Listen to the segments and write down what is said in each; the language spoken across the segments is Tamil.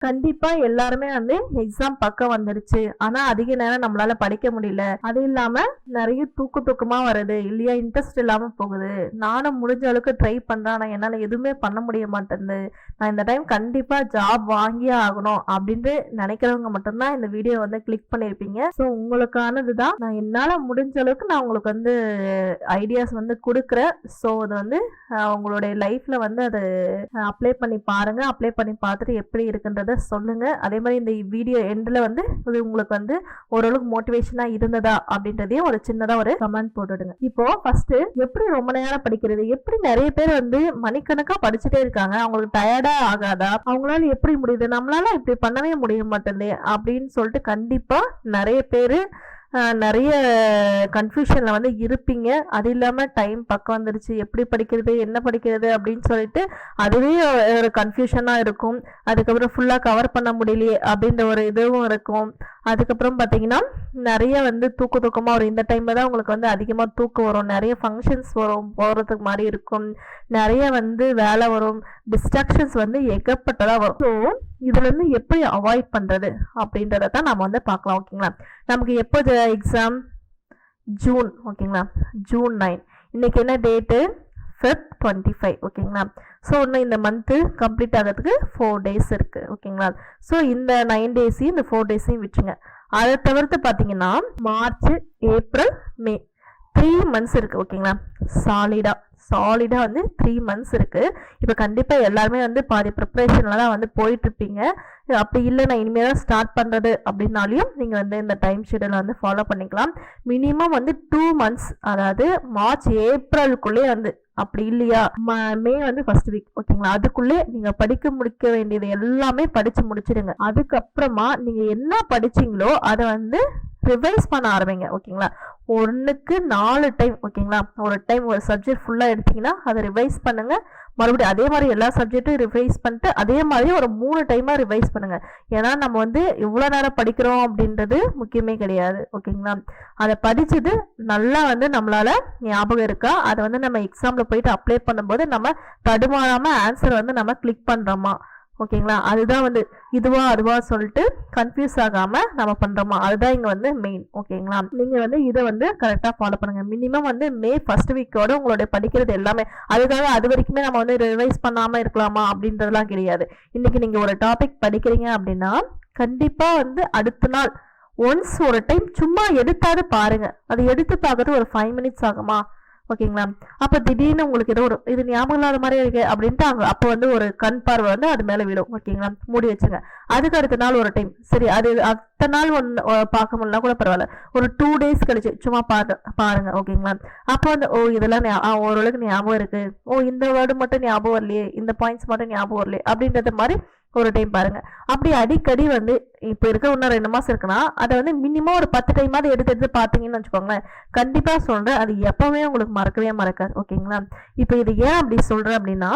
கண்டிப்பா எல்லாருமே வந்து எக்ஸாம் பக்கம் வந்துருச்சு. ஆனா அதிக நேரம் நம்மளால படிக்க முடியல. அது இல்லாம நெறைய தூக்கமா வருது. இல்லையா இன்ட்ரெஸ்ட் இல்லாம போகுது. நானும் முடிஞ்ச அளவுக்கு ட்ரை பண்றேன். ஆனா என்னால எதுவுமே பண்ண முடிய மாட்டேன்து. நான் இந்த டைம் கண்டிப்பா ஜாப் வாங்கியே ஆகணும் அப்படின்ட்டு நினைக்கிறவங்க மட்டும்தான் இந்த வீடியோ வந்து கிளிக் பண்ணியிருப்பீங்க. ஸோ உங்களுக்கானது தான். நான் என்னால முடிஞ்ச அளவுக்கு நான் உங்களுக்கு வந்து ஐடியாஸ் வந்து குடுக்குறேன். ஸோ அது வந்து உங்களுடைய லைஃப்ல வந்து அது அப்ளை பண்ணி பாருங்க. அப்ளை பண்ணி பார்த்துட்டு எப்படி இருக்குன்றத சொல்லுங்க. அதே மாதிரி இந்த வீடியோ எண்ட்ல வந்து இது உங்களுக்கு வந்து ஓரளவுக்கு மோட்டிவேஷனா இருந்ததா அப்படின்றதையும் ஒரு சின்னதா ஒரு கமெண்ட் போட்டுடுங்க. இப்போ ஃபர்ஸ்ட் எப்படி ரொம்ப நேரம் படிக்கிறது, எப்படி நிறைய பேர் வந்து மணிக்கணக்கா படிச்சுட்டே இருக்காங்க, அவங்களுக்கு டயர்டா ஆகாதா, அவங்களால எப்படி முடியுது, நம்மளால இப்படி பண்ணவே முடிய மாட்டேங்குது அப்படின்னு சொல்லிட்டு கண்டிப்பா நிறைய பேரு நிறைய கன்ஃபியூஷன்ல வந்து இருப்பீங்க. அது இல்லாம டைம் பக்கம் வந்துருச்சு, எப்படி படிக்கிறது என்ன படிக்கிறது அப்படின்னு சொல்லிட்டு அதுவே ஒரு கன்ஃபியூஷனா இருக்கும். அதுக்கப்புறம் ஃபுல்லா கவர் பண்ண முடியலையே அப்படின்ற ஒரு இதுவும் இருக்கும். அதுக்கப்புறம் பார்த்தீங்கன்னா நிறைய வந்து தூக்கமா வரும். இந்த டைம்ல தான் உங்களுக்கு வந்து அதிகமாக தூக்கம் வரும். நிறைய ஃபங்க்ஷன்ஸ் வரும், போகிறதுக்கு மாதிரி இருக்கும். நிறைய வந்து வேலை வரும், டிஸ்ட்ராக்ஷன்ஸ் வந்து ஏகப்பட்டதாக வரும். ஸோ இதுலேருந்து எப்படி அவாய்ட் பண்ணுறது அப்படின்றத தான் நம்ம வந்து பார்க்கலாம். ஓகேங்களா, நமக்கு எப்போ எக்ஸாம்? ஜூன். ஓகேங்களா, ஜூன் 9. இன்னைக்கு என்ன டேட்டு? Feb 25. ஓகேங்களா, ஸோ இன்னும் இந்த மந்த்து கம்ப்ளீட் ஆகிறதுக்கு 4 days இருக்குது. ஓகேங்களா, ஸோ இந்த 9 days இந்த 4 days விட்டுருங்க. அதை தவிர்த்து பார்த்தீங்கன்னா மார்ச், ஏப்ரல், மே 3 months இருக்குது. ஓகேங்களா, சாலிடாக வந்து 3 months இருக்குது. இப்போ கண்டிப்பாக எல்லாருமே வந்து பாதி ப்ரிப்ரேஷனில் தான் வந்து போயிட்டுருப்பீங்க. அப்படி இல்லை நான் இனிமேல் தான் ஸ்டார்ட் பண்ணுறது அப்படின்னாலையும் நீங்கள் வந்து இந்த டைம் ஷெடியூலை வந்து ஃபாலோ பண்ணிக்கலாம். மினிமம் வந்து 2 months, அதாவது மார்ச் ஏப்ரலுக்குள்ளே வந்து, அப்படி இல்லையா மே வந்து ஃபர்ஸ்ட் வீக். ஓகேங்களா, அதுக்குள்ளே நீங்கள் படிக்க முடிக்க வேண்டியது எல்லாமே படித்து முடிச்சிடுங்க. அதுக்கப்புறமா நீங்கள் என்ன படிச்சிங்களோ அதை வந்து ரிவைஸ் பண்ண ஆரம்பிங்க. ஓகேங்களா, 1க்கு 4 டைம். ஓகேங்களா, ஒரு டைம் ஒரு சப்ஜெக்ட் ஃபுல்லாக எடுத்தீங்கன்னா அதை ரிவைஸ் பண்ணுங்க. மறுபடியும் அதே மாதிரி எல்லா சப்ஜெக்ட்டும் ரிவைஸ் பண்ணிட்டு அதே மாதிரி ஒரு 3 டைமாக ரிவைஸ் பண்ணுங்க. ஏன்னா நம்ம வந்து இவ்வளோ நேரம் படிக்கிறோம் அப்படின்றது முக்கியமே கிடையாது. ஓகேங்களா, அதை படிச்சது நல்லா வந்து நம்மளால ஞாபகம் இருக்கா, அதை வந்து நம்ம எக்ஸாம்ல போயிட்டு அப்ளை பண்ணும்போது நம்ம தடுமாறாம ஆன்சர் வந்து நம்ம கிளிக் பண்றோமா, ஓகேங்களா, அதுதான் வந்து இதுவா அதுவா சொல்லிட்டு கன்ஃபியூஸ் ஆகாம நம்ம பண்றோமா, அதுதான் இங்க வந்து மெயின். ஓகேங்களா, நீங்க வந்து இதை வந்து கரெக்டா ஃபாலோ பண்ணுங்க. மினிமம் வந்து மே ஃபர்ஸ்ட் வீக்கோட உங்களுடைய படிக்கிறது எல்லாமே, அதுக்காக அது வரைக்குமே நம்ம வந்து ரிவைஸ் பண்ணாம இருக்கலாமா அப்படின்றதுலாம் கிடையாது. இன்னைக்கு நீங்க ஒரு டாபிக் படிக்கிறீங்க அப்படின்னா கண்டிப்பா வந்து அடுத்த நாள் ஒன்ஸ் ஒரு டைம் சும்மா எடுத்தாது பாருங்க. அது எடுத்து பார்க்கறது ஒரு 5 minutes ஆகுமா? ஓகேங்களா, அப்போ திடீர்னு உங்களுக்கு ஏதோ ஒரு இது ஞாபகம் இல்லாத மாதிரி இருக்கு அப்படின்ட்டு அப்போ வந்து ஒரு கண் பார்வை வந்து அது மேலே விடும். ஓகேங்களா, மூடி வச்சுங்க. அதுக்கு அடுத்த நாள் ஒரு டைம், சரி அது அத்தனை நாள் பார்க்க முடியலாம் கூட பரவாயில்ல, ஒரு 2 days கழிச்சு சும்மா பாருங்க. ஓகேங்களா, அப்போ வந்து இதெல்லாம் ஓரளவுக்கு ஞாபகம் இருக்கு, இந்த வேர்டு மட்டும் ஞாபகம் வரலையே, இந்த பாயிண்ட்ஸ் மட்டும் ஞாபகம் வரலையே அப்படின்றது மாதிரி ஒரு டைம் பாருங்க. அப்படி அடிக்கடி வந்து இப்போ இருக்க இன்னும் 2 மாசம் இருக்குன்னா அதை வந்து மினிமம் ஒரு 10 டைமாவது எடுத்து பார்த்தீங்கன்னு வச்சுக்கோங்களேன். கண்டிப்பா சொல்றேன், அது எப்பவுமே உங்களுக்கு மறக்கவே மறக்காது. ஓகேங்களா, இப்போ இது ஏன் அப்படி சொல்றேன் அப்படின்னா,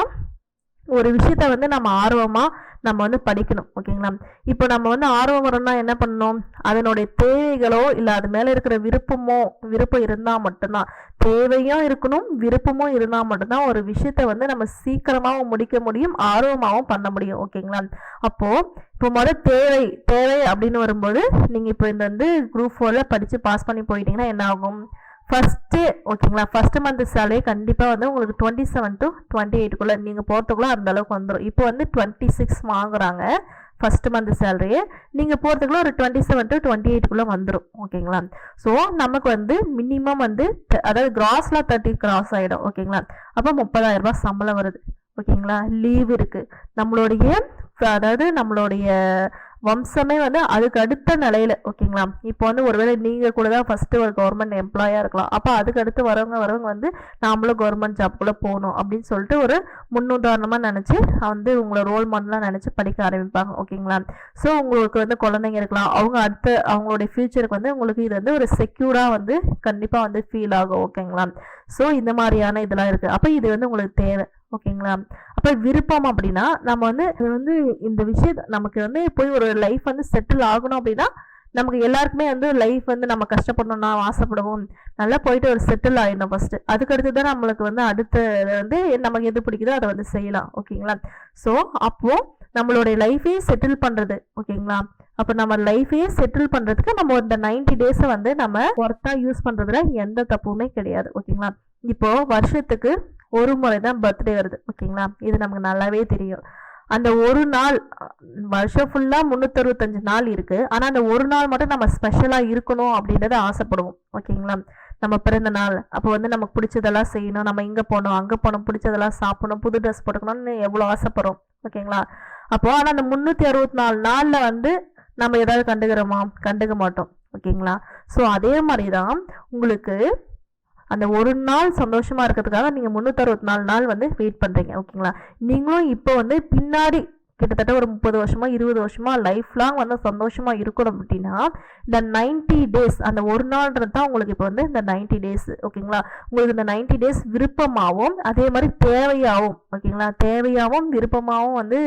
ஒரு விஷயத்த வந்து நம்ம ஆர்வமா நம்ம வந்து படிக்கணும். ஓகேங்களா, இப்போ நம்ம வந்து ஆர்வம் வரணும்னா என்ன பண்ணணும், அதனுடைய தேவைகளோ இல்லை அது மேல இருக்கிற விருப்பம் இருந்தா மட்டும்தான், தேவையும் இருக்கணும் விருப்பமும் இருந்தா மட்டும்தான் ஒரு விஷயத்த வந்து நம்ம சீக்கிரமாவும் முடிக்க முடியும், ஆர்வமாகவும் பண்ண முடியும். ஓகேங்களா, அப்போ இப்போ தேவை அப்படின்னு வரும்போது நீங்க இப்போ இந்த வந்து Group 4ல படிச்சு பாஸ் பண்ணி போயிட்டீங்கன்னா என்ன ஆகும்? ஃபர்ஸ்ட் ஓகேங்களா, ஃபர்ஸ்ட் மந்த் சேலரி கண்டிப்பாக வந்து உங்களுக்கு 27 to 28க்குள்ள நீங்கள் போகிறதுக்குள்ள அந்த அளவுக்கு வந்துடும். இப்போ வந்து 26 வாங்குறாங்க ஃபர்ஸ்ட் மந்த் சேலரியே, நீங்கள் போகிறதுக்குள்ள ஒரு 27 to 28க்குள்ள வந்துடும். ஓகேங்களா, ஸோ நமக்கு வந்து மினிமம் வந்து அதாவது கிராஸ்லாம் 30 கிராஸ் ஆகிடும். ஓகேங்களா, அப்போ 30,000 ரூபாய் சம்பளம் வருது. ஓகேங்களா, லீவ் இருக்குது, நம்மளுடைய வம்சமே வந்து அதுக்கு அடுத்த நிலையில. ஓகேங்களா, இப்போ வந்து ஒருவேளை நீங்க கூட தான் ஃபர்ஸ்ட் ஒரு கவர்மெண்ட் எம்ப்ளாயா இருக்கலாம், அப்போ அதுக்கு அடுத்து வரவங்க வந்து நாமளும் கவர்மெண்ட் ஜாப்குள்ள போகணும் அப்படின்னு சொல்லிட்டு ஒரு முன்னுதாரணமா நினைச்சு வந்து உங்களை ரோல் மாடலாம் நினைச்சு படிக்க ஆரம்பிப்பாங்க. ஓகேங்களா, ஸோ உங்களுக்கு வந்து குழந்தைங்க இருக்கலாம், அவங்க அடுத்த அவங்களுடைய ஃபியூச்சருக்கு வந்து உங்களுக்கு இது வந்து ஒரு செக்யூரா வந்து கண்டிப்பா வந்து ஃபீல் ஆகும். ஓகேங்களா, ஸோ இந்த மாதிரியான இதெல்லாம் இருக்கு. அப்போ இது வந்து உங்களுக்கு தேவை. ஓகேங்களா, அப்போ விருப்பம் அப்படின்னா நம்ம வந்து இந்த விஷயத்த நமக்கு வந்து போய் ஒரு லைஃப் வந்து செட்டில் ஆகணும் அப்படின்னா நமக்கு எல்லாருக்குமே வந்து லைஃப் வந்து நம்ம கஷ்டப்படணும்னா ஆசைப்படுவோம். நல்லா போயிட்டு ஒரு செட்டில் ஆயிடணும் ஃபர்ஸ்ட். அதுக்கடுத்து தான் நம்மளுக்கு வந்து அடுத்த வந்து நமக்கு எது பிடிக்குதோ அதை வந்து செய்யலாம். ஓகேங்களா? ஸோ அப்போ நம்மளுடைய லைஃபே செட்டில் பண்றது. ஓகேங்களா? அப்போ நம்ம லைஃபையே செட்டில் பண்றதுக்கு நம்ம இந்த 90 டேஸை வந்து நம்ம ஒர்த்தா யூஸ் பண்றதுல எந்த தப்புமே கிடையாது. ஓகேங்களா? இப்போ வருஷத்துக்கு ஒரு முறை தான் பர்த்டே வருது. ஓகேங்களா? இது நமக்கு நல்லாவே தெரியும். அந்த ஒரு நாள் வருஷம் ஃபுல்லா 365 நாள் இருக்கு. ஆனா அந்த ஒரு நாள் மட்டும் நம்ம ஸ்பெஷலா இருக்கணும் அப்படின்றத ஆசைப்படுவோம். ஓகேங்களா? நம்ம பிறந்த நாள் அப்போ வந்து நமக்கு பிடிச்சதெல்லாம் செய்யணும், நம்ம இங்க போகணும் அங்க போகணும், பிடிச்சதெல்லாம் சாப்பிடணும், புது ட்ரெஸ் போட்டுக்கணும்னு எவ்வளோ ஆசைப்படுறோம். ஓகேங்களா? அப்போ ஆனா அந்த 364 நாள்ல வந்து நம்ம ஏதாவது கண்டுக்கிறோமா? கண்டுக்க மாட்டோம். ஓகேங்களா? ஸோ அதே மாதிரிதான் உங்களுக்கு அந்த ஒரு நாள் சந்தோஷமா இருக்கிறதுக்காக நீங்க 364 நாள் வந்து வெயிட் பண்றீங்க. ஓகேங்களா? நீங்களும் இப்போ வந்து பின்னாடி கிட்டத்தட்ட ஒரு 30 வருஷமா 20 வருஷமா லைஃப் லாங் வந்து சந்தோஷமா இருக்கணும் அப்படின்னா இந்த 90 டேஸ் அந்த ஒரு நாள்ன்றது தான் உங்களுக்கு இப்போ வந்து இந்த 90 டேஸ். ஓகேங்களா? உங்களுக்கு இந்த 90 டேஸ் விருப்பமாகவும் அதே மாதிரி தேவையாகவும், ஓகேங்களா, தேவையாகவும் விருப்பமாகவும் வந்து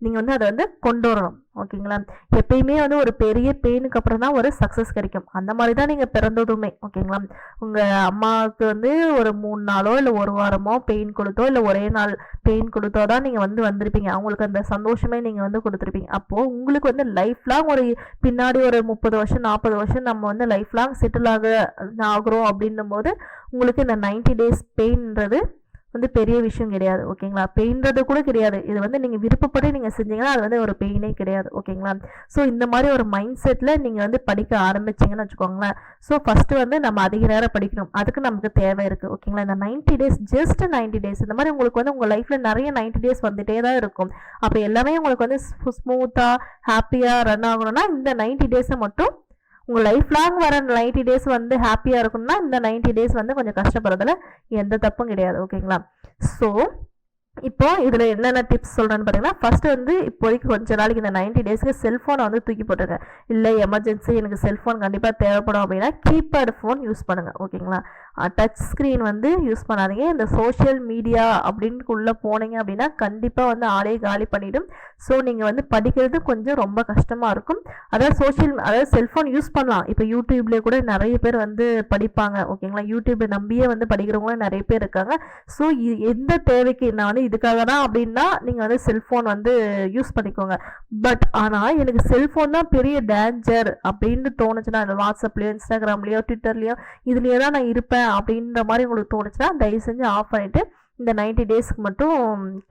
நீங்க வந்து அதை வந்து கொண்டு வரணும். ஓகேங்களா? எப்பயுமே வந்து ஒரு பெரிய பெயினுக்கு அப்புறம் தான் ஒரு சக்சஸ் கிடைக்கும். அந்த மாதிரி தான் நீங்க பிறந்ததுமே. ஓகேங்களா? உங்க அம்மாவுக்கு வந்து ஒரு 3 நாளோ இல்லை ஒரு வாரமோ பெயின் கொடுத்தோ இல்லை ஒரே நாள் பெயின் கொடுத்தோ தான் நீங்க வந்து வந்திருப்பீங்க. அவங்களுக்கு அந்த சந்தோஷமே நீங்க வந்து கொடுத்துருப்பீங்க. அப்போ உங்களுக்கு வந்து லைஃப் லாங் ஒரு பின்னாடி ஒரு 30 வருஷம் 40 வருஷம் நம்ம வந்து லைஃப் லாங் செட்டில் ஆகுறோம் அப்படின்னும் போது உங்களுக்கு இந்த 90 டேஸ் பெயின்ன்றது வந்து பெரிய விஷயம் கிடையாது. ஓகேங்களா? பெயின்றது கூட கிடையாது. இது வந்து நீங்க விருப்பப்பட்டு நீங்க செஞ்சீங்கன்னா அது வந்து ஒரு பெயினே கிடையாது. ஓகேங்களா? ஸோ இந்த மாதிரி ஒரு மைண்ட் செட்ல நீங்க வந்து படிக்க ஆரம்பிச்சீங்கன்னு வச்சுக்கோங்களேன். ஸோ ஃபர்ஸ்ட் வந்து நம்ம அதிக நேரம் படிக்கணும். அதுக்கு நமக்கு தேவை இருக்கு. ஓகேங்களா? இந்த 90 டேஸ் ஜஸ்ட் 90 டேஸ் இந்த மாதிரி உங்களுக்கு வந்து உங்க லைஃப்ல நிறைய 90 டேஸ் வந்துட்டே தான் இருக்கும். அப்போ எல்லாமே உங்களுக்கு வந்து ஸ்மூத்தா ஹாப்பியா ரன் ஆகணும்னா இந்த 90 டேஸை மட்டும் உங்கள் லைஃப் லாங் வர 90 டேஸ் வந்து ஹாப்பியாக இருக்கணும்னா இந்த 90 டேஸ் வந்து கொஞ்சம் கஷ்டப்படுறதுல எந்த தப்பும் கிடையாது. ஓகேங்களா? ஸோ இப்போ இதில் என்னென்ன டிப்ஸ் சொல்கிறேன்னு பார்த்தீங்கன்னா ஃபர்ஸ்ட் வந்து இப்போதைக்கு கொஞ்ச நாளைக்கு இந்த 90 டேஸ்க்கு செல்ஃபோனை வந்து தூக்கி போட்டுருங்க. இல்லை எமர்ஜென்சி எனக்கு செல்ஃபோன் கண்டிப்பாக தேவைப்படும் அப்படின்னா கீபேட் ஃபோன் யூஸ் பண்ணுங்கள். ஓகேங்களா? டச் ஸ்க்ரீன் வந்து யூஸ் பண்ணாதீங்க. இந்த சோஷியல் மீடியா அப்படின்னு உள்ளே போனீங்க அப்படின்னா கண்டிப்பாக வந்து ஆளே காலி பண்ணிவிடும். ஸோ நீங்கள் வந்து படிக்கிறது கொஞ்சம் ரொம்ப கஷ்டமாக இருக்கும். அதாவது செல்ஃபோன் யூஸ் பண்ணலாம். இப்போ யூடியூப்லேயே கூட நிறைய பேர் வந்து படிப்பாங்க. ஓகேங்களா? யூடியூப்பை நம்பியே வந்து படிக்கிறவங்களும் நிறைய பேர் இருக்காங்க. ஸோ எந்த தேவைக்கு நான் வந்து இதுக்காக தான் அப்படின்னா நீங்கள் வந்து செல்ஃபோன் வந்து யூஸ் பண்ணிக்கோங்க. பட் ஆனால் எனக்கு செல்ஃபோன் தான் பெரிய டேஞ்சர் அப்படின்னு தோணுச்சுன்னா இந்த வாட்ஸ்அப்லேயோ இன்ஸ்டாகிராம்லேயோ ட்விட்டர்லேயோ இதுலேயே தான் நான் இருப்பேன் அப்படின்ற மாதிரி உங்களுக்கு தோணுச்சுன்னா தயவு செஞ்சு ஆஃப் பண்ணிட்டு இந்த 90 டேஸ்க்கு மட்டும்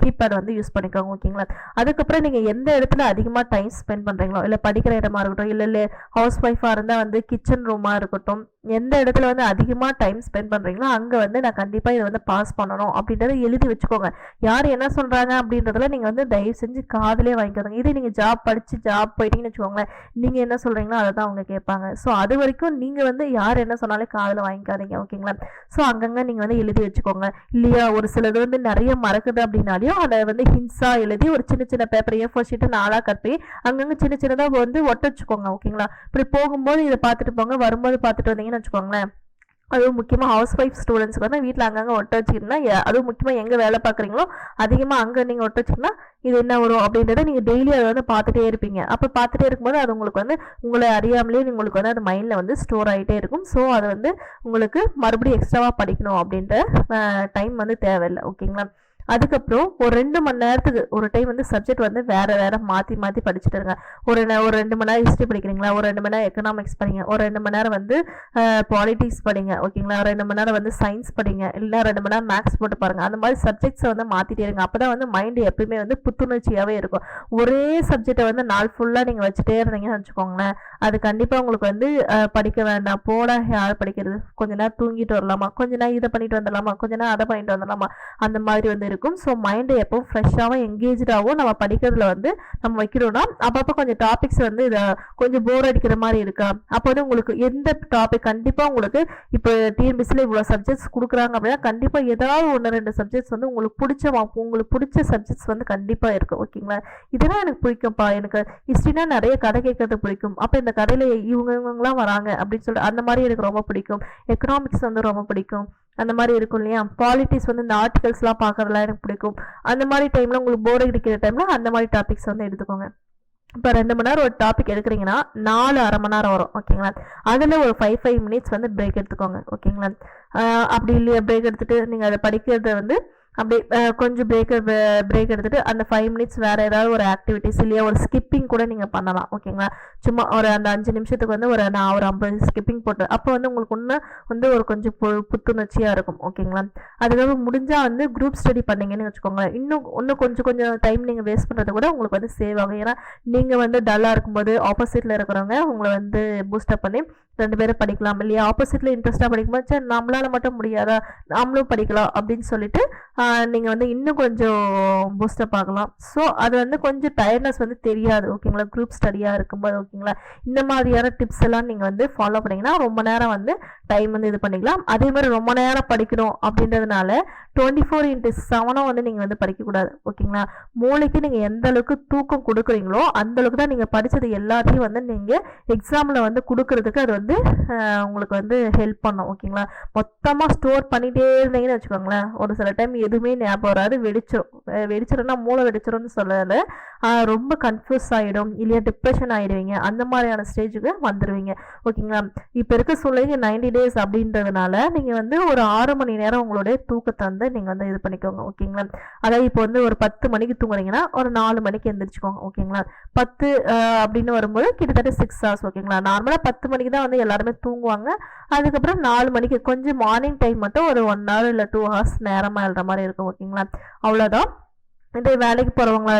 கீபேட் வந்து யூஸ் பண்ணிக்கோங்க. ஓகேங்களா? அதுக்கப்புறம் நீங்கள் எந்த இடத்துல அதிகமாக டைம் ஸ்பெண்ட் பண்ணுறீங்களோ இல்லை படிக்கிற இடமா இருக்கட்டும் இல்லை ஹவுஸ் ஒய்ஃபாக இருந்தால் வந்து கிச்சன் ரூமாக இருக்கட்டும், எந்த இடத்துல வந்து அதிகமாக டைம் ஸ்பெண்ட் பண்ணுறீங்களோ அங்கே வந்து நான் கண்டிப்பாக இதை வந்து பாஸ் பண்ணணும் அப்படின்றத எழுதி வச்சுக்கோங்க. யார் என்ன சொல்கிறாங்க அப்படின்றதுல நீங்கள் வந்து தயவு செஞ்சு காதலே வாங்கிக்காதுங்க. இதே நீங்கள் ஜாப் போயிட்டீங்கன்னு வச்சுக்கோங்களேன், நீங்கள் என்ன சொல்கிறீங்களோ அதை தான் அவங்க கேட்பாங்க. ஸோ அது வரைக்கும் நீங்கள் வந்து யார் என்ன சொன்னாலும் காதில் வாங்கிக்காதீங்க. ஓகேங்களா? ஸோ அங்கங்கே நீங்கள் வந்து எழுதி வச்சுக்கோங்க. இல்லையா ஒரு சிலது வந்து நிறைய மறக்குது அப்படின்னாலையும் அதை வந்து ஹின்ஸா எழுதி ஒரு சின்ன சின்ன பேப்பர் A4 ஷீட்டு 4 கட்டி அங்கங்க சின்ன சின்னதாக வந்து ஒட்ட வச்சுக்கோங்க. ஓகேங்களா? இப்படி போகும்போது இதை பார்த்துட்டு போங்க, வரும்போது பார்த்துட்டு வந்தீங்கன்னு வச்சுக்கோங்களேன். அதுவும் முக்கியமாக ஹவுஸ் ஒய்ஃப் ஸ்டூடெண்ட்ஸ்க்கு வந்து வீட்டில் அங்கங்கே ஒட்ட வச்சுக்கிட்டா அதுவும் முக்கியமாக எங்கே வேலை பார்க்குறீங்களோ அதிகமாக அங்கே நீங்கள் ஒட்ட வச்சுக்கிட்டா இது என்ன வரும் அப்படின்றத நீங்கள் டெய்லி அதை வந்து பார்த்துட்டே இருப்பீங்க. அப்போ பார்த்துட்டே இருக்கும்போது அது உங்களுக்கு வந்து உங்களை அறியாமலே உங்களுக்கு வந்து அது மைண்டில் வந்து ஸ்டோர் ஆகிட்டே இருக்கும். ஸோ அது வந்து உங்களுக்கு மறுபடியும் எக்ஸ்ட்ராவாக படிக்கணும் அப்படின்ற டைம் வந்து தேவையில்லை. ஓகேங்களா? அதுக்கப்புறம் ஒரு 2 மணி நேரத்துக்கு ஒரு டைம் வந்து சப்ஜெக்ட் வந்து வேற மாற்றி படிச்சுட்டு இருங்க. ஒரு 2 மணி நேரம் ஹிஸ்ட்ரி படிக்கிறீங்களா, ஒரு 2 மணி நேரம் எக்கனாமிக்ஸ் படிங்க, ஒரு 2 மணி நேரம் வந்து பாலிட்டிக்ஸ் படிங்க. ஓகேங்களா? 2 மணி நேரம் வந்து சயின்ஸ் படிங்க, இல்லை 2 மணி நேரம் மேக்ஸ் போட்டு பாருங்க. அந்த மாதிரி சப்ஜெக்ட்ஸை வந்து மாற்றிட்டே இருங்க. அப்போ தான் வந்து மைண்டு எப்பயுமே வந்து புத்துணர்ச்சியாகவே இருக்கும். ஒரே சப்ஜெக்டை வந்து நாள் ஃபுல்லாக நீங்கள் வச்சுட்டே இருந்தீங்கன்னு வச்சுக்கோங்களேன், அது கண்டிப்பாக உங்களுக்கு வந்து படிக்க வேண்டாம், போட யார் படிக்கிறது, கொஞ்ச நேரம் தூங்கிட்டு வரலாமா, கொஞ்ச நேரம் இதை பண்ணிட்டு வந்துடலாமா, கொஞ்ச நேரம் அதை பண்ணிட்டு வந்துடலாமா, அந்த மாதிரி வந்து இருக்கும். ஸோ மைண்டை எப்பவும் ஃப்ரெஷ்ஷாகவும் எங்கேஜாகவும் நம்ம படிக்கிறதுல வந்து நம்ம வைக்கிறோம்னா அப்பப்போ கொஞ்சம் டாபிக்ஸ் வந்து இதை கொஞ்சம் போர் அடிக்கிற மாதிரி இருக்கா, அப்போ வந்து உங்களுக்கு எந்த டாபிக் கண்டிப்பாக உங்களுக்கு இப்போ டிஎன்பிசியில் இவ்வளோ சப்ஜெக்ட்ஸ் கொடுக்குறாங்க அப்படின்னா கண்டிப்பாக ஏதாவது 1-2 சப்ஜெக்ட்ஸ் வந்து உங்களுக்கு பிடிச்ச சப்ஜெக்ட்ஸ் வந்து கண்டிப்பாக இருக்கும். ஓகேங்களா? இதெல்லாம் எனக்கு பிடிக்கும்ப்பா, எனக்கு ஹிஸ்ட்ரினா நிறைய கதை கேட்கறது பிடிக்கும், அப்போ இந்த கதையில் இவங்கெல்லாம் வராங்க அப்படின்னு சொல்லிட்டு அந்த மாதிரி எனக்கு ரொம்ப பிடிக்கும். எக்கனாமிக்ஸ் வந்து ரொம்ப பிடிக்கும், அந்த மாதிரி இருக்கும் இல்லையா. பாலிட்டிக்ஸ் வந்து இந்த ஆர்டிகல்ஸ்லாம் பார்க்கறதுலாம் எனக்கு பிடிக்கும். அந்த மாதிரி டைமில் உங்களுக்கு போர் அடிக்கிற டைமில் அந்த மாதிரி டாபிக்ஸ் வந்து எடுத்துக்கோங்க. இப்போ 2 மணி நேரம் ஒரு டாபிக் எடுக்கிறீங்கன்னா 4 அரை மணி நேரம் வரும் ஓகேங்களா. அதில் ஒரு 5 மினிட்ஸ் வந்து பிரேக் எடுத்துக்கோங்க ஓகேங்களா. அப்படி இல்லையா பிரேக் எடுத்துகிட்டு நீங்கள் அதை படிக்கிறத வந்து அப்படியே கொஞ்சம் பிரேக் எடுத்துட்டு அந்த 5 மினிட்ஸ் வேற ஏதாவது ஒரு ஆக்டிவிட்டிஸ் இல்லையா ஒரு ஸ்கிப்பிங் கூட நீங்கள் பண்ணலாம் ஓகேங்களா. சும்மா ஒரு அந்த 5 நிமிஷத்துக்கு வந்து நான் ஒரு 50 ஸ்கிப்பிங் போட்டு அப்போ வந்து உங்களுக்கு இன்னும் வந்து ஒரு கொஞ்சம் புத்துணர்ச்சியாக இருக்கும் ஓகேங்களா. அதுக்காக முடிஞ்சால் வந்து குரூப் ஸ்டடி பண்ணீங்கன்னு வச்சுக்கோங்களேன். இன்னும் கொஞ்சம் டைம் நீங்கள் வேஸ்ட் பண்ணுறது கூட உங்களுக்கு வந்து சேவ் ஆகும். ஏன்னா நீங்கள் வந்து டல்லாக இருக்கும்போது ஆப்போசிட்டில் இருக்கிறவங்க உங்களை வந்து பூஸ்டப் பண்ணி 2 பேரும் படிக்கலாம் இல்லையா. ஆப்போசிட்டில் இன்ட்ரெஸ்ட்டாக படிக்கும்போது சரி நம்மளால் மட்டும் முடியாதா நாமளும் படிக்கலாம் அப்படின்னு சொல்லிட்டு நீங்கள் வந்து இன்னும் கொஞ்சம் பூஸ்டப் ஆகலாம். ஸோ அது வந்து கொஞ்சம் டயர்ட்னஸ் வந்து தெரியாது ஓகேங்களா குரூப் ஸ்டடியாக இருக்கும்போது ஓகேங்களா. இந்த மாதிரியான டிப்ஸ் எல்லாம் நீங்கள் வந்து ஃபாலோ பண்ணிங்கன்னா ரொம்ப நேரம் வந்து டைம் வந்து இது பண்ணிக்கலாம். அதே மாதிரி ரொம்ப நேரம் படிக்கணும் அப்படின்றதுனால 24/7 வந்து நீங்கள் வந்து படிக்கக்கூடாது ஓகேங்களா. மூளைக்கு நீங்கள் எந்த அளவுக்கு தூக்கம் கொடுக்குறீங்களோ அந்த அளவுக்கு தான் நீங்கள் படித்தது எல்லாத்தையும் வந்து நீங்கள் எக்ஸாமில் வந்து கொடுக்கறதுக்கு அது வந்து உங்களுக்கு வந்து ஹெல்ப் பண்ணும் ஓகேங்களா. மொத்தமாக ஸ்டோர் பண்ணிகிட்டே இருந்தீங்கன்னு வச்சுக்கோங்களேன் ஒரு சில டைம் எதுவுமே ஞாபகம் வராது வெடிச்சிடும்னா மூளை வெடிச்சிடும்னு சொல்லல ரொம்ப கன்ஃபியூஸ் ஆகிடும் இல்லையா டிப்ரெஷன் ஆகிடுவீங்க அந்த மாதிரியான ஸ்டேஜுக்கு வந்துடுவீங்க ஓகேங்களா. இப்போ இருக்க சூழ்நிலைக்கு 90 days அப்படின்றதுனால நீங்கள் வந்து ஒரு 6 மணி நேரம் உங்களுடைய தூக்கத்தை வந்து நீங்கள் வந்து இது பண்ணிக்கோங்க ஓகேங்களா. அதாவது இப்போ வந்து ஒரு 10 மணிக்கு தூங்குறீங்கன்னா ஒரு 4 மணிக்கு எந்திரிச்சுக்கோங்க ஓகேங்களா. 10 அப்படின்னு வரும்போது கிட்டத்தட்ட 6 hours ஓகேங்களா. நார்மலாக 10 மணிக்கு தான் வந்து எல்லாருமே தூங்குவாங்க. அதுக்கப்புறம் 4 மணிக்கு கொஞ்சம் மார்னிங் டைம் மட்டும் ஒரு 1 hour இல்லை 2 hours நேரமாக எழுற மாதிரி இருக்கும் ஓகேங்களா. அவ்வளோதான். இதே வேலைக்கு போகிறவங்களா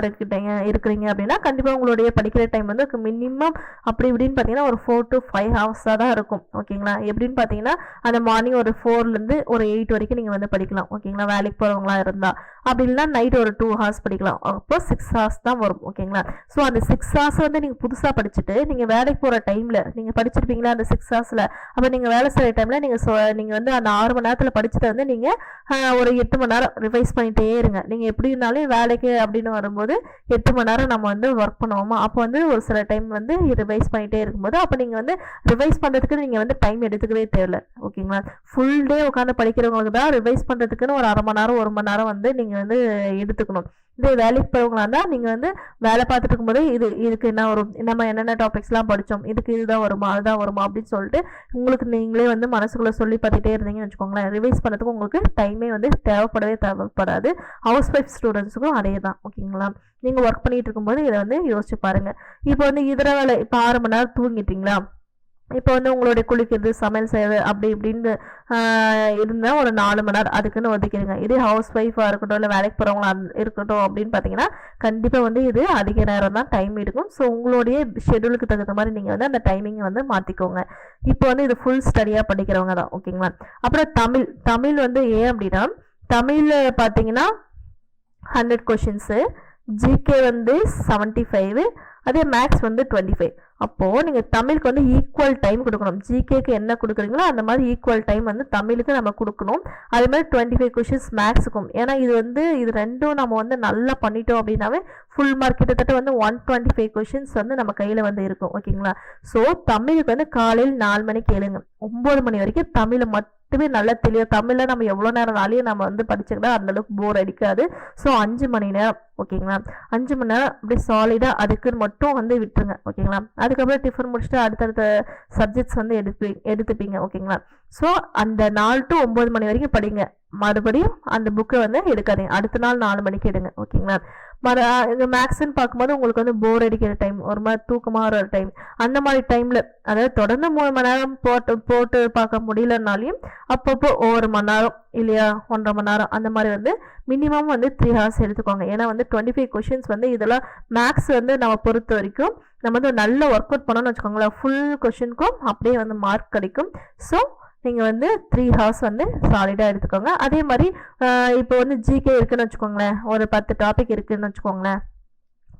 இருக்கிறீங்க அப்படின்னா கண்டிப்பாக உங்களுடைய படிக்கிற டைம் வந்து மினிமம் அப்படி இப்படின்னு பார்த்தீங்கன்னா ஒரு 4 to 5 hours தான் இருக்கும் ஓகேங்களா. எப்படின்னு பார்த்தீங்கன்னா அந்த மார்னிங் ஒரு 4லேருந்து ஒரு 8 வரைக்கும் நீங்கள் வந்து படிக்கலாம் ஓகேங்களா வேலைக்கு போகிறவங்களா இருந்தால். அப்படி இல்லைனா நைட் ஒரு 2 hours படிக்கலாம். அப்போ 6 hours தான் வரும் ஓகேங்களா. ஸோ அந்த 6 hours வந்து நீங்கள் புதுசாக படிச்சுட்டு நீங்கள் வேலைக்கு போகிற டைமில் நீங்கள் படிச்சிருப்பீங்களா அந்த 6 hours அப்போ நீங்கள் வேலை செய்கிற டைமில் நீங்கள் வந்து அந்த 6 மணி நேரத்தில் படிச்சதை வந்து நீங்கள் ஒரு 8 மணி நேரம் ரிவைஸ் பண்ணிகிட்டே இருங்க. நீங்கள் எப்படி இருந்தாலும் வேலைக்கு அப்படின்னு வரும்போது 8 மணி நேரம் நம்ம வந்து ஒர்க் பண்ணுவோமா அப்போ வந்து ஒரு சில டைம் வந்து ரிவைஸ் பண்ணிகிட்டே இருக்கும்போது அப்போ நீங்கள் வந்து ரிவைஸ் பண்ணுறதுக்கு நீங்கள் வந்து டைம் எடுத்துக்கவே தேவையில்ல ஓகேங்களா. ஃபுல் டே உட்காந்து படிக்கிறவங்களுக்கு தான் ரிவைஸ் பண்ணுறதுக்குன்னு ஒரு அரை மணி நேரம் 1 மணி நேரம் வந்து நீங்கள் வந்து எடுத்துக்கணும். இதே வேலைக்கு போகிறவங்களா இருந்தால் நீங்கள் வந்து வேலை பார்த்துட்டு இருக்கும்போது இதுக்கு என்ன வரும் நம்ம என்னென்ன டாபிக்ஸ்லாம் படித்தோம் இதுக்கு இதுதான் வருமா அதுதான் வருமா அப்படின்னு சொல்லிட்டு உங்களுக்கு நீங்களே வந்து மனசுக்குள்ளே சொல்லி பார்த்துட்டே இருந்தீங்கன்னு வச்சுக்கோங்களேன் ரிவைஸ் பண்ணுறதுக்கு உங்களுக்கு டைமே வந்து தேவைப்படாது. ஹவுஸ் ஒய்ஃப் ஸ்டூடெண்ட்ஸுக்கும் அதே தான் ஓகேங்களா. நீங்கள் ஒர்க் பண்ணிட்டு இருக்கும்போது இதை வந்து யோசிச்சு பாருங்கள். இப்போ வந்து இதர வேலை இப்போ 6 மணி நேரம் தூங்கிட்டீங்களா இப்போ வந்து உங்களுடைய குளிக்கிறது சமையல் செய்வது அப்படி இப்படின்னு இருந்தால் ஒரு 4 மணி நேரம் அதுக்குன்னு ஒதுக்கிடுங்க. இதே ஹவுஸ் ஒய்ஃபாக இருக்கட்டும் இல்லை வேலைக்கு போகிறவங்களா இருக்கட்டும் அப்படின்னு பார்த்தீங்கன்னா கண்டிப்பாக வந்து இது அதிக நேரம் தான் டைம் எடுக்கும். ஸோ உங்களுடைய ஷெடியூலுக்கு தகுந்த மாதிரி நீங்கள் வந்து அந்த டைமிங்கை வந்து மாற்றிக்கோங்க. இப்போ வந்து இது ஃபுல் ஸ்டடியாக படிக்கிறவங்க தான் ஓகேங்களா. அப்புறம் தமிழ் வந்து ஏன் அப்படின்னா தமிழில் பார்த்தீங்கன்னா 100 கொஷின்ஸு ஜிகே வந்து 75 அதே மேக்ஸ் வந்து 25. அப்போது நீங்கள் தமிழுக்கு வந்து ஈக்குவல் டைம் கொடுக்கணும். ஜிகேக்கு என்ன கொடுக்குறீங்களோ அந்த மாதிரி ஈக்குவல் டைம் வந்து தமிழுக்கு நம்ம கொடுக்கணும். அதே மாதிரி 25 கொஷின்ஸ் மேக்ஸுக்கும். ஏன்னா இது ரெண்டும் நம்ம வந்து நல்லா பண்ணிட்டோம் அப்படின்னாவே ஃபுல் மார்க் கிட்டத்தட்ட வந்து 125 கொஷின்ஸ் வந்து நம்ம கையில் வந்து இருக்கும் ஓகேங்களா. ஸோ தமிழுக்கு வந்து காலையில் 4 மணிக்கு எழுங்க 9 மணி வரைக்கும் தமிழை மட்டுமே நல்லா தெரியும். தமிழில் நம்ம எவ்வளோ நேரம்னாலையும் நம்ம வந்து படிச்சுக்கிட்டா அந்தளவுக்கு போர் அடிக்காது. ஸோ 5 மணி நேரம் ஓகேங்களா 5 மணி நேரம் அப்படி சாலிடாக அதுக்குன்னு மட்டும் வந்து விட்டுருங்க ஓகேங்களா. அதுக்கப்புறம் டிஃபன் முடிச்சுட்டு அடுத்தடுத்த சப்ஜெக்ட்ஸ் வந்து எடுத்துப்பீங்க ஓகேங்களா. ஸோ அந்த 4 to 9 மணி வரைக்கும் படிங்க. மறுபடியும் அந்த புக்கை வந்து எடுக்காதீங்க. அடுத்த நாள் 4 மணிக்கு எடுங்க ஓகேங்களா. மேக்ஸ்ன்னு பார்க்கும்போது உங்களுக்கு வந்து போர் அடிக்கிற டைம் ஒரு மாதிரி தூக்கமாக வர டைம் அந்த மாதிரி டைமில் அதாவது தொடர்ந்து 3 மணி நேரம் போட்டு பார்க்க முடியலனாலையும் அப்பப்போ 1 மணி நேரம் இல்லையா 1.5 மணி நேரம் அந்த மாதிரி வந்து மினிமம் வந்து 3 hours எடுத்துக்கோங்க. ஏன்னா வந்து 25 கொஷின்ஸ் வந்து இதெல்லாம் மேக்ஸ் வந்து நம்ம பொறுத்த வரைக்கும் நம்ம வந்து நல்ல ஒர்க் அவுட் பண்ணோம்னு வச்சுக்கோங்களேன் ஃபுல் கொஷினுக்கும் அப்படியே வந்து மார்க் கிடைக்கும். ஸோ நீங்கள் வந்து 3 hours வந்து சாலிடாக எடுத்துக்கோங்க. அதே மாதிரி இப்போ வந்து ஜிகே இருக்குன்னு வச்சுக்கோங்களேன் ஒரு 10 டாபிக் இருக்குதுன்னு வச்சுக்கோங்களேன்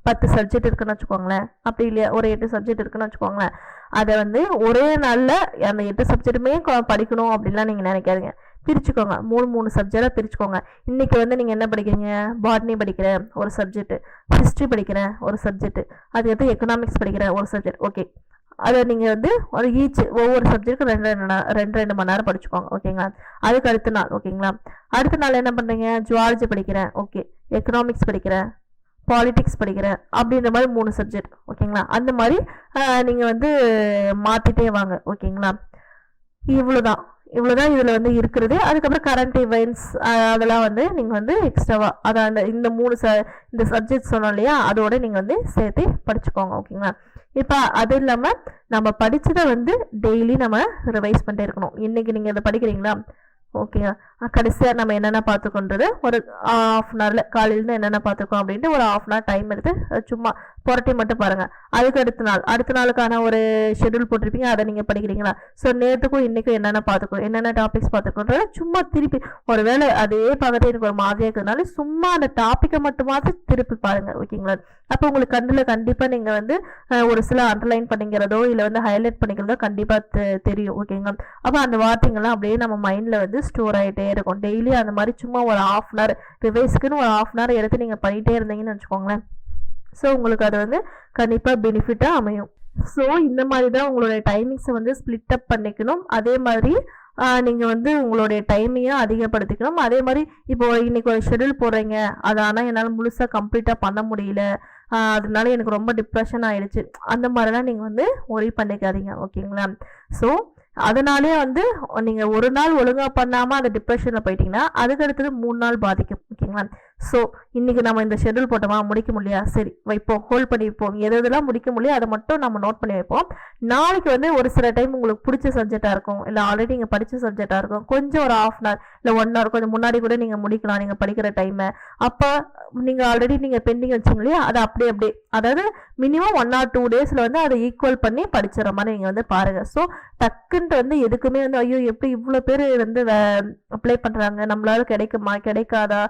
10 சப்ஜெக்ட் இருக்குன்னு வச்சுக்கோங்களேன் அப்படி இல்லையா ஒரு 8 சப்ஜெக்ட் இருக்குன்னு வச்சுக்கோங்களேன். அதை வந்து ஒரே நாளில் அந்த 8 சப்ஜெக்ட்டுமே படிக்கணும் அப்படின்லாம் நீங்கள் நினைக்காதீங்க. பிரிச்சுக்கோங்க 3 சப்ஜெக்டாக பிரிச்சுக்கோங்க. இன்றைக்கி வந்து நீங்கள் என்ன படிக்கிறீங்க பாட்னி படிக்கிறேன் ஒரு சப்ஜெக்ட் ஹிஸ்ட்ரி படிக்கிறேன் ஒரு சப்ஜெக்ட் அதுக்கடுத்து எக்கனாமிக்ஸ் படிக்கிறேன் ஒரு சப்ஜெக்ட் ஓகே. அதை நீங்கள் வந்து ஒவ்வொரு சப்ஜெக்ட்டுக்கும் 2 மணி நேரம் படிச்சுக்கோங்க ஓகேங்களா. அதுக்கு அடுத்த நாள் ஓகேங்களா அடுத்த நாள் என்ன பண்ணுறீங்க ஜுவாலஜி படிக்கிறேன் ஓகே எக்கனாமிக்ஸ் படிக்கிறேன் பாலிடிக்ஸ் படிக்கிறேன் அப்படின்ற மாதிரி 3 சப்ஜெக்ட் ஓகேங்களா. அந்த மாதிரி நீங்கள் வந்து மாற்றிட்டே வாங்க ஓகேங்களா. இவ்வளோதான் இதில் வந்து இருக்கிறது. அதுக்கப்புறம் கரண்ட் இவெண்ட்ஸ் அதெல்லாம் வந்து நீங்கள் வந்து எக்ஸ்ட்ராவாக அதை அந்த இந்த 3 இந்த சப்ஜெக்ட் சொன்னோம் இல்லையா, அதோட நீங்கள் வந்து சேர்த்து படிச்சுக்கோங்க ஓகேங்களா. இப்போ அது இல்லாமல் நம்ம படித்ததை வந்து டெய்லி நம்ம ரிவைஸ் பண்ணிட்டே இருக்கணும். இன்றைக்கி நீங்கள் இதை படிக்கிறீங்களா, ஓகேங்க, கடைசியாக நம்ம என்னென்ன பார்த்துக்கொண்டது ஒரு ½ காலையிலேருந்து என்னென்ன பார்த்துக்கோம் அப்படின்ட்டு ஒரு ½ டைம் எடுத்து சும்மா புரட்டி மட்டும் பாருங்கள். அதுக்கு அடுத்த நாளுக்கான ஒரு ஷெடியூல் போட்டிருப்பீங்க, அதை நீங்கள் படிக்கிறீங்களா. ஸோ நேற்றுக்கும் இன்றைக்கும் என்னென்ன பார்த்துக்கணும், என்னென்ன டாபிக்ஸ் பார்த்துக்கோன்றத சும்மா திருப்பி ஒரு வேளை அதே பார்க்கறதே எனக்கு ஒரு மாதிரியாக இருக்கிறதுனால சும்மா அந்த டாப்பிக்கை மட்டுமாவது திருப்பி பாருங்கள் ஓகேங்களா. அப்போ உங்களுக்கு கண்ணில் கண்டிப்பாக நீங்கள் வந்து ஒரு சில அண்டர்லைன் பண்ணிக்கிறதோ இல்லை வந்து ஹைலைட் பண்ணிக்கிறதோ கண்டிப்பாக தெரியும் ஓகேங்களா. அப்போ அந்த வார்த்தைங்கள்லாம் அப்படியே நம்ம மைண்டில் வந்து ஸ்டோர் ஆகிட்டே இருக்கும். டெய்லி அந்த மாதிரி சும்மா ஒரு ½ ரிவைஸ்க்குன்னு ஒரு ½ எடுத்து நீங்கள் பண்ணிகிட்டே இருந்தீங்கன்னு வச்சுக்கோங்களேன். ஸோ உங்களுக்கு அது வந்து கண்டிப்பாக பெனிஃபிட்டாக அமையும். ஸோ இந்த மாதிரி தான் உங்களுடைய டைமிங்ஸை வந்து ஸ்ப்ளிட் அப் பண்ணிக்கணும். அதே மாதிரி நீங்கள் வந்து உங்களுடைய டைமையும் அதிகப்படுத்திக்கணும். அதே மாதிரி இப்போ இன்னைக்கு ஒரு ஷெடியூல் போடுறீங்க, அது ஆனால் என்னால் முழுசாக கம்ப்ளீட்டாக பண்ண முடியல, அதனால எனக்கு ரொம்ப டிப்ரெஷன் ஆயிடுச்சு, அந்த மாதிரிலாம் நீங்கள் வந்து ஒரி பண்ணிக்காதீங்க ஓகேங்களா. ஸோ அதனாலே வந்து நீங்கள் ஒரு நாள் ஒழுங்காக பண்ணாமல் அந்த டிப்ரெஷனில் போயிட்டீங்கன்னா அதுக்கு அடுத்தது 3 நாள் பாதிக்கும் ஓகேங்களா. ஸோ இன்றைக்கி நம்ம இந்த ஷெடியூல் போட்டோமா, முடிக்க முடியா, சரி வைப்போம், ஹோல்ட் பண்ணி வைப்போம். எதெல்லாம் முடிக்க முடியும் அதை மட்டும் நம்ம நோட் பண்ணி வைப்போம். நாளைக்கு வந்து ஒரு சில டைம் உங்களுக்கு பிடிச்ச சப்ஜெக்டாக இருக்கும், இல்லை ஆல்ரெடி நீங்கள் படித்த சப்ஜெக்டாக இருக்கும், கொஞ்சம் ஒரு ½ இல்லை 1 hour கொஞ்சம் முன்னாடி கூட நீங்கள் முடிக்கலாம் நீங்கள் படிக்கிற டைமை. அப்போ நீங்கள் ஆல்ரெடி நீங்கள் பெண்டிங் வச்சிங்க இல்லையா, அதை அப்படியே அதாவது மினிமம் 1 or 2 days வந்து அதை ஈக்குவல் பண்ணி படிச்சிட மாதிரி நீங்கள் வந்து பாருங்கள். ஸோ டக்குன்ட்டு வந்து எதுக்குமே வந்து ஐயோ எப்படி இவ்வளோ பேர் வந்து அப்ளை பண்ணுறாங்க, நம்மளால கிடைக்குமா கிடைக்காதா,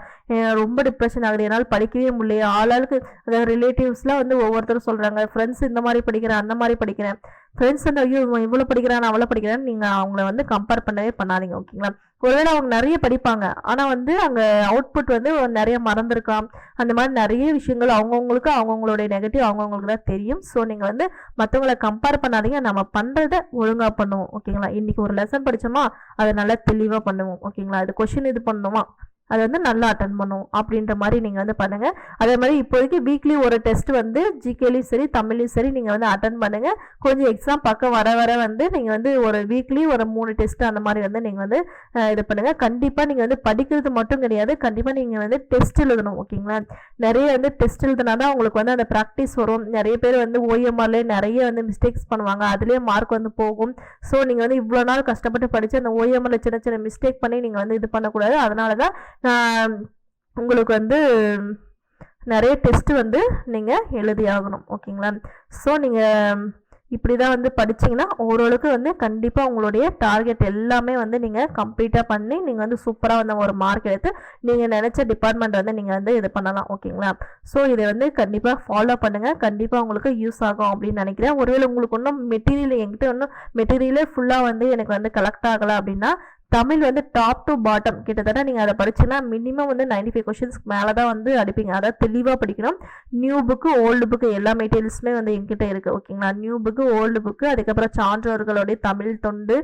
ரொம்ப டிப்ரெஷன் ஆகுது, என்னால் படிக்கவே முடியல, ஆளாளுக்கு அதாவது ரிலேட்டிவ்ஸ்லாம் வந்து ஒவ்வொருத்தரும் சொல்கிறாங்க, ஃப்ரெண்ட்ஸ் இந்த மாதிரி படிக்கிறேன் அந்த மாதிரி படிக்கிறேன், ஃப்ரெண்ட்ஸ் வந்து ஐயோ இவ்வளோ படிக்கிறான் அவ்வளோ படிக்கிறான்னு நீங்கள் அவங்கள வந்து கம்பேர் பண்ணவே பண்ணாதீங்க ஓகேங்களா. ஒருவேளை அவங்க நிறைய படிப்பாங்க, ஆனால் வந்து அங்கே அவுட்புட் வந்து நிறைய மறந்துருக்காம், அந்த மாதிரி நிறைய விஷயங்கள் அவங்கவுங்களுடைய நெகட்டிவ் அவங்கவுங்களுக்கு தான் தெரியும். ஸோ நீங்கள் வந்து மற்றவங்களை கம்பேர் பண்ணாதீங்க, நம்ம பண்ணுறதை ஒழுங்காக பண்ணுவோம் ஓகேங்களா. இன்றைக்கி ஒரு லெசன் படித்தோமா அதை நல்லா தெளிவாக பண்ணுவோம் ஓகேங்களா. அது கொஷின் இது பண்ணணுமா அதை வந்து நல்லா அட்டன் பண்ணுவோம் அப்படின்ற மாதிரி நீங்கள் வந்து பண்ணுங்கள். அதே மாதிரி இப்போதைக்கு வீக்லி ஒரு டெஸ்ட் வந்து ஜிகேலையும் சரி தமிழ்லையும் சரி நீங்கள் வந்து அட்டன் பண்ணுங்கள். கொஞ்சம் எக்ஸாம் பக்கம் வர வந்து நீங்கள் வந்து ஒரு வீக்லி ஒரு 3 டெஸ்ட் அந்த மாதிரி வந்து நீங்கள் வந்து இது பண்ணுங்கள். கண்டிப்பாக நீங்கள் வந்து படிக்கிறது மட்டும் கிடையாது, கண்டிப்பாக நீங்கள் வந்து டெஸ்ட் எழுதணும் ஓகேங்களா. நிறைய வந்து டெஸ்ட் எழுதுனா தான் உங்களுக்கு வந்து அந்த ப்ராக்டிஸ் வரும். நிறைய பேர் வந்து ஓஎம்ஆர்லேயே நிறைய வந்து மிஸ்டேக்ஸ் பண்ணுவாங்க, அதுலேயே மார்க் வந்து போகும். ஸோ நீங்கள் வந்து இவ்வளோ நாள் கஷ்டப்பட்டு படித்து அந்த ஓஎம்ஆரில் சின்ன சின்ன மிஸ்டேக் பண்ணி நீங்கள் வந்து இது பண்ணக்கூடாது. அதனால தான் உங்களுக்கு வந்து நிறைய டெஸ்ட் வந்து நீங்கள் எழுதி ஆகணும் ஓகேங்களா. ஸோ நீங்கள் இப்படி தான் வந்து படிச்சிங்கன்னா ஓரளவுக்கு வந்து கண்டிப்பாக உங்களுடைய டார்கெட் எல்லாமே வந்து நீங்கள் கம்ப்ளீட்டாக பண்ணி நீங்கள் வந்து சூப்பராக வந்து ஒரு மார்க் எடுத்து நீங்கள் நினச்ச டிபார்ட்மெண்ட் வந்து நீங்கள் வந்து இது பண்ணலாம் ஓகேங்களா. ஸோ இதை வந்து கண்டிப்பாக ஃபாலோ பண்ணுங்கள், கண்டிப்பாக உங்களுக்கு யூஸ் ஆகும் அப்படின்னு நினைக்கிறேன். ஒருவேளை உங்களுக்கு இன்னும் என்கிட்ட இன்னும் மெட்டீரியலே ஃபுல்லாக வந்து எனக்கு வந்து கலெக்ட் ஆகலை அப்படின்னா தமிழ் வந்து டாப் டு பாட்டம் கிட்டத்தட்ட நீங்கள் அதை படிச்சுன்னா மினிமம் வந்து 95 கொஷின்ஸ்க்கு மேலே தான் வந்து அடிப்பீங்க. அதாவது தெளிவாக படிக்கணும். நியூ புக்கு ஓல்டு புக்கு எல்லா மெட்டீரியல்ஸுமே வந்து என்கிட்ட இருக்குது ஓகேங்களா. நியூ புக்கு ஓல்டு புக்கு, அதுக்கப்புறம் சான்றோர்களுடைய தமிழ் தொண்டு,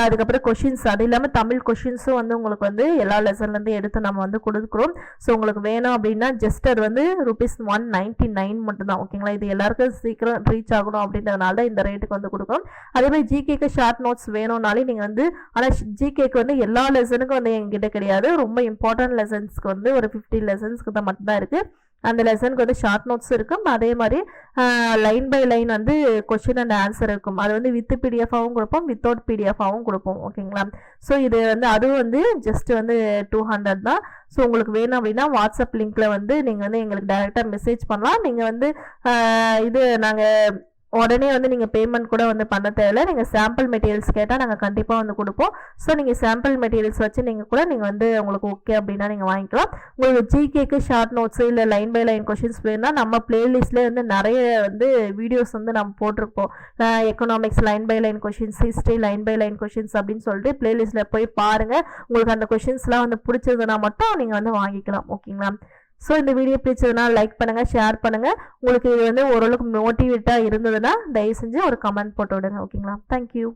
அதுக்கப்புறம் கொஷின்ஸ், அது இல்லாமல் தமிழ் கொஷின்ஸும் வந்து உங்களுக்கு வந்து எல்லா லெசன்லேருந்து எடுத்து நம்ம வந்து கொடுக்குறோம். ஸோ உங்களுக்கு வேணும் அப்படின்னா ஜஸ்ட் அது வந்து ₹199 மட்டும்தான் ஓகேங்களா. இது எல்லாருக்கும் சீக்கிரம் ரீச் ஆகணும் அப்படின்றதுனால தான் இந்த ரேட்டுக்கு வந்து கொடுக்குறோம். அதேமாதிரி ஜிகேக்கு ஷார்ட் நோட்ஸ் வேணும்னாலே நீங்கள் வந்து, ஆனால் ஜிகேக்கு வந்து எல்லா லெசனுக்கும் வந்து எங்கிட்ட கிடையாது, ரொம்ப இம்பார்ட்டன்ட் லெசன்ஸ்க்கு வந்து ஒரு 50 லெசன்ஸ்க்கு தான் மட்டும்தான் இருக்குது. அந்த லெசனுக்கு வந்து ஷார்ட் நோட்ஸ் இருக்கும். அதே மாதிரி லைன் பை லைன் வந்து கொஸ்டின் அண்ட் ஆன்சர் இருக்கும். அது வந்து வித் பிடிஎஃபாகவும் கொடுப்போம், வித்தவுட் பிடிஎஃபாகவும் கொடுப்போம் ஓகேங்களா. ஸோ இது வந்து அதுவும் வந்து ஜஸ்ட் வந்து 200 தான். ஸோ உங்களுக்கு வேணும் அப்படின்னா வாட்ஸ்அப் லிங்க்கில் வந்து நீங்கள் வந்து எங்களுக்கு டைரெக்டாக மெசேஜ் பண்ணலாம். நீங்கள் வந்து இது நாங்கள் உடனே வந்து நீங்கள் பேமெண்ட் கூட வந்து பண்ண தேவையில்லை. நீங்கள் சாம்பிள் மெட்டீரியல்ஸ் கேட்டால் நாங்கள் கண்டிப்பாக வந்து கொடுப்போம். ஸோ நீங்கள் சாம்பிள் மெட்டீரியல்ஸ் வச்சு நீங்கள் கூட நீங்கள் வந்து உங்களுக்கு ஓகே அப்படின்னா நீங்கள் வாங்கிக்கலாம். உங்களுக்கு ஜிகேக்கு ஷார்ட் நோட்ஸு இல்லை லைன் பை லைன் கொஷின்ஸ் வேணும்னா நம்ம பிளேலிஸ்ட்லேயே வந்து நிறைய வந்து வீடியோஸ் வந்து நம்ம போட்டிருப்போம். Economics line by line questions, history line by line questions அப்படின்னு சொல்லிட்டு பிளேலிஸ்ட்டில் போய் பாருங்கள். உங்களுக்கு அந்த கொஷின்ஸ்லாம் வந்து பிடிச்சதுன்னா மட்டும் நீங்கள் வந்து வாங்கிக்கலாம் ஓகேங்களா. ஸோ இந்த வீடியோ பிடிச்சதுன்னா லைக் பண்ணுங்கள், ஷேர் பண்ணுங்கள். உங்களுக்கு இது வந்து ஓரளவுக்கு மோட்டிவேட்டாக இருந்ததுன்னா தயவு செஞ்சு ஒரு கமெண்ட் போட்டு விடுங்க ஓகேங்களா. தேங்க்யூ.